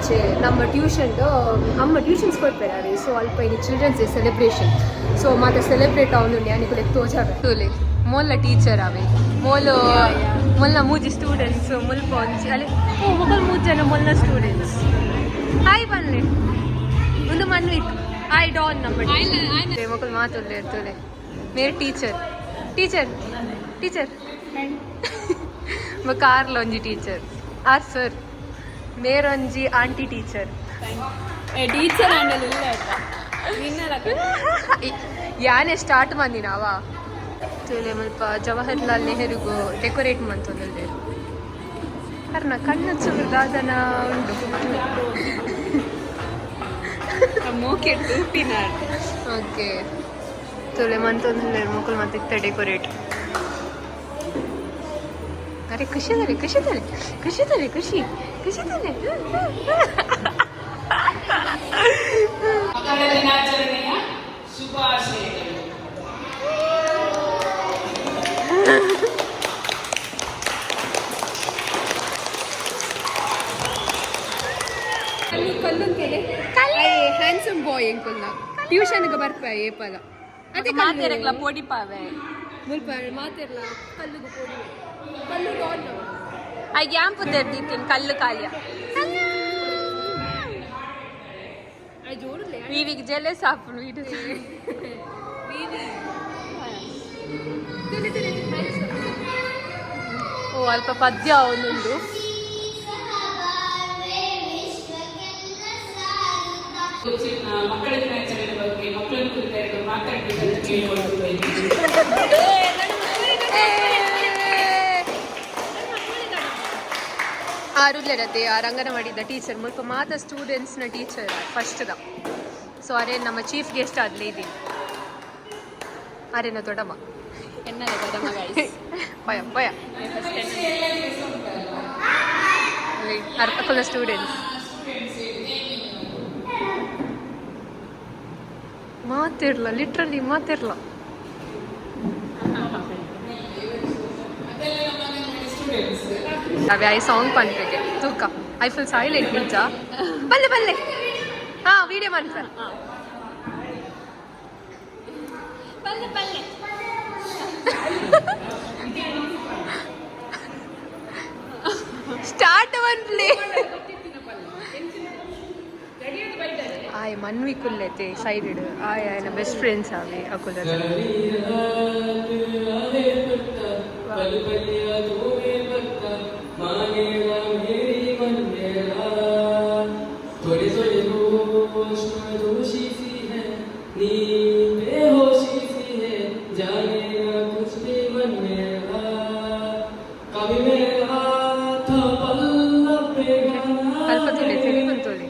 ಇಚ್ಚೆ ನಮ್ಮ ಟ್ಯೂಷನ್ದು ಅಮ್ಮ ಟ್ಯೂಷನ್ಸ್ ಕೊಡ್ತಾರೆ ಸೊ ಅಲ್ಪ ಇಲ್ಲಿ ಚಿಲ್ಡ್ರನ್ಸ್ ಡೇ ಸೆಲೆಬ್ರೇಷನ್ ಸೊ ಮಾತ ಸೆಲೆಬ್ರೇಟ್ ಅವನು ನ್ಯಾನಿ ಕೂಡ ತೋಜಾವೆ ತೋಲೆ ಮೊಲ್ಲ ಟೀಚರ್ ಅವೆ ಮೊಲು ಮೊಲ್ಲ ಮೂಜಿ ಸ್ಟೂಡೆಂಟ್ಸ್ ಮುಲ್ಪ ಒಂಜಿ ಅಲ್ಲಿ ಮೊಗಲ್ 3 ಜನ ಮೊಲ್ಲ ಸ್ಟೂಡೆಂಟ್ಸ್ ಹಾಯ್ ಬನ್ನಿ ಒಂದು ಮನ್ವಿತ್ ಹಾಯ್ ಡಾನ್ ನಮ್ಮ ಮೊಗಲ್ ಮಾತೊಲ್ಲೆ ಇರ್ತದೆ ಮೇರೆ ಟೀಚರ್ ಟೀಚರ್ ಟೀಚರ್ ಕಾರ್ಲ ಒಂಜಿ ಟೀಚರ್ ಆರ್ ಸರ್ ಮೇರೊಂಜಿ ಆಂಟಿ ಟೀಚರ್ ಟೀಚರ್ ಯಾನೇ ಸ್ಟಾರ್ಟ್ ಮಂದಿನಾವ ತುಲೆ ಮಲ್ಪ ಜವಾಹರ್ಲಾಲ್ ನೆಹರುಗೂ ಡೆಕೋರೇಟ್ ಮಂತೊಂದಿಲ್ದೆ ಕರ್ನ ಕಣ್ಣು ಚುರುಗಾದನ ಉಂಡು ಓಕೆ ತುಲೆ ಮಂತೊಂದಿಲ್ಲ ಮಕ್ಕಳು ಮತ್ತೆ ಡೆಕೋರೇಟ್ ಅರೆ ಖುಷಿ ತಲೆ ಖುಷಿ ತಲೆ ಖುಷಿ ತಲೆ ಖುಷಿ ಖುಷಿ ತಲೆ ದಿನಾಚರಣೆಯ ಶುಭಾಶಯಗಳು. ಹ್ಯಾಂಡ್ಸಮ್ ಬಾಯ್ ಎಂಕಲ್ನ ಟ್ಯೂಷನ್ಗೆ ಬರ್ಪ ಏಪಲ ಅದೇ ಮಾತೇರಕ್ಲ ಪೋಡಿಪಾವೆ ಮುಲ್ಪ ಮಾತಿರ್ಲ ಕಲ್ಲುಗು ಪೋಡಿ ಕಲ್ಲು ಡಾನ್ ಆ ಗ್ಯಾಂಪ್ ತೆರ್ದಿತ್ತೇನು ಕಲ್ಲು ಕಾಲಿಯ ಜೋಡಲೆ ವಿವಿಗೆ ಜೆಲೆಸ್ ಹಾಪುನು ಇದು ಓ ಅಲ್ಪ ಪದ್ಯ ಒಂದುಂಡು ಮಕ್ಕಳ ದಿನಾಚರಣೆ ಬಗ್ಗೆ ಮಕ್ಕಳನ್ನು ಕುರಿತು ಮಾತಾಡಬೇಕಂತ ಕೇಳಿಕೊಳ್ಳುತ್ತಾ ಇದ್ದೀನಿ. ಆರುಲ್ಲರತ್ತೆ ಆ ರಂಗನವಾಡಿದ ಟೀಚರ್ ಮುಲ್ಪ ಮಾತ ಸ್ಟೂಡೆಂಟ್ಸ್ನ ಟೀಚರ್ ಫಸ್ಟ್ದ ಸೊ ಅರೆ ನಮ್ಮ ಚೀಫ್ ಗೆಸ್ಟ್ ಆದ್ಲೇ ಇದ್ದೀನಿ ಅರೇನ ದೊಡ್ಡಮ್ಮ ಎನ್ನಲ್ಲ ದೊಡ್ಡಮ್ಮ ಗೈಸ್ ಪಯ ಪಯ ಅರ್ಕಲ ಸ್ಟೂಡೆಂಟ್ಸ್ ಮಾತಿರ್ಲ ಲಿಟ್ರಲಿ ಮಾತಿರ್ಲ ಅವೆ ಐ ಸಾಂಗ್ ಪಂತೆಗೆ ತೂಕ ಐ ಫುಲ್ ಸೈಲೆಂಟ್ ನಿಜ ಬಲ್ಲೆ ಬಲ್ಲೆ ಹಾ ವಿಡಿಯೋ ಮಾಡ್ತಾರೆ ಬಲ್ಲೆ ಬಲ್ಲೆ ಸ್ಟಾರ್ಟ್ ಒನ್ ಪ್ಲೇ ಆಯ್ ಮನ್ವಿ ಕುಲ್ಲೆತೆ ಸೈಡೆಡ್ ಆಯ್ ಆಯ್ನ ಬೆಸ್ಟ್ ಫ್ರೆಂಡ್ಸ್ ಆವೆ ಅಕುಲ ಅಲ್ಪ ತುಲೆ ತೆಲಿ ಬಂತೋಲೆ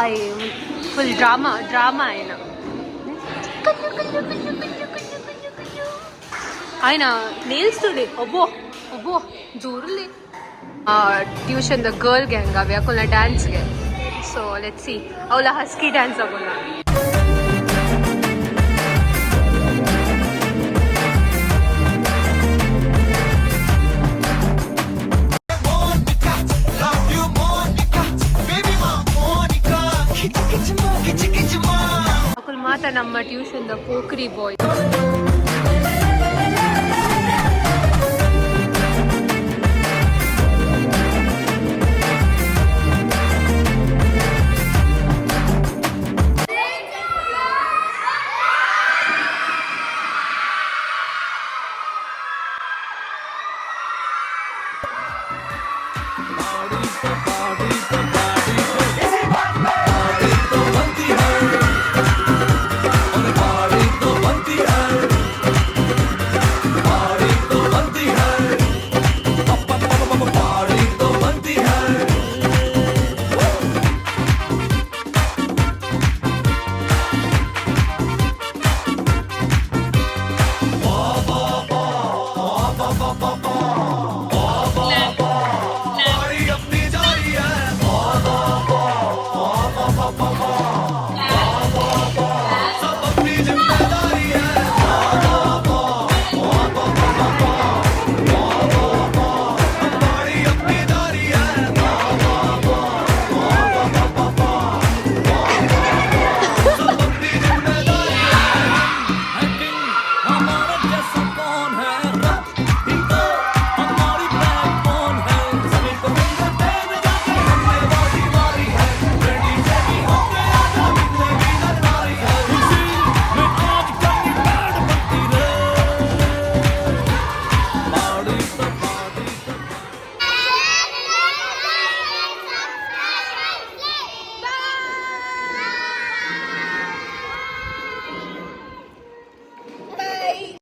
ಆಯ್ ಫುಲ್ ಡ್ರಾಮಾ ಆಯ್ನ ಆಯ್ನ ನೇಲ್ಸ್ ತುಲೆ ಒಬ್ಬೋ ಜೋರಲ್ಲಿ ಟ್ಯೂಷನ್ದ ಗರ್ಲ್ ಗ್ಯಾಂಗ್ ಅವೆ ಅಕೊಲ್ಲ ಡ್ಯಾನ್ಸ್ಗೆ ಸೊ ಲೆಟ್ ಸಿ ಅವಳ ಹಸ್ಕಿ ಡ್ಯಾನ್ಸ್ ಆಗೋಲ್ಲ ಅಕುಲ್ ಮಾತ ನಮ್ಮ ಟ್ಯೂಷನ್ದ ಪೋಖ್ರಿ ಬಾಯ್ Party for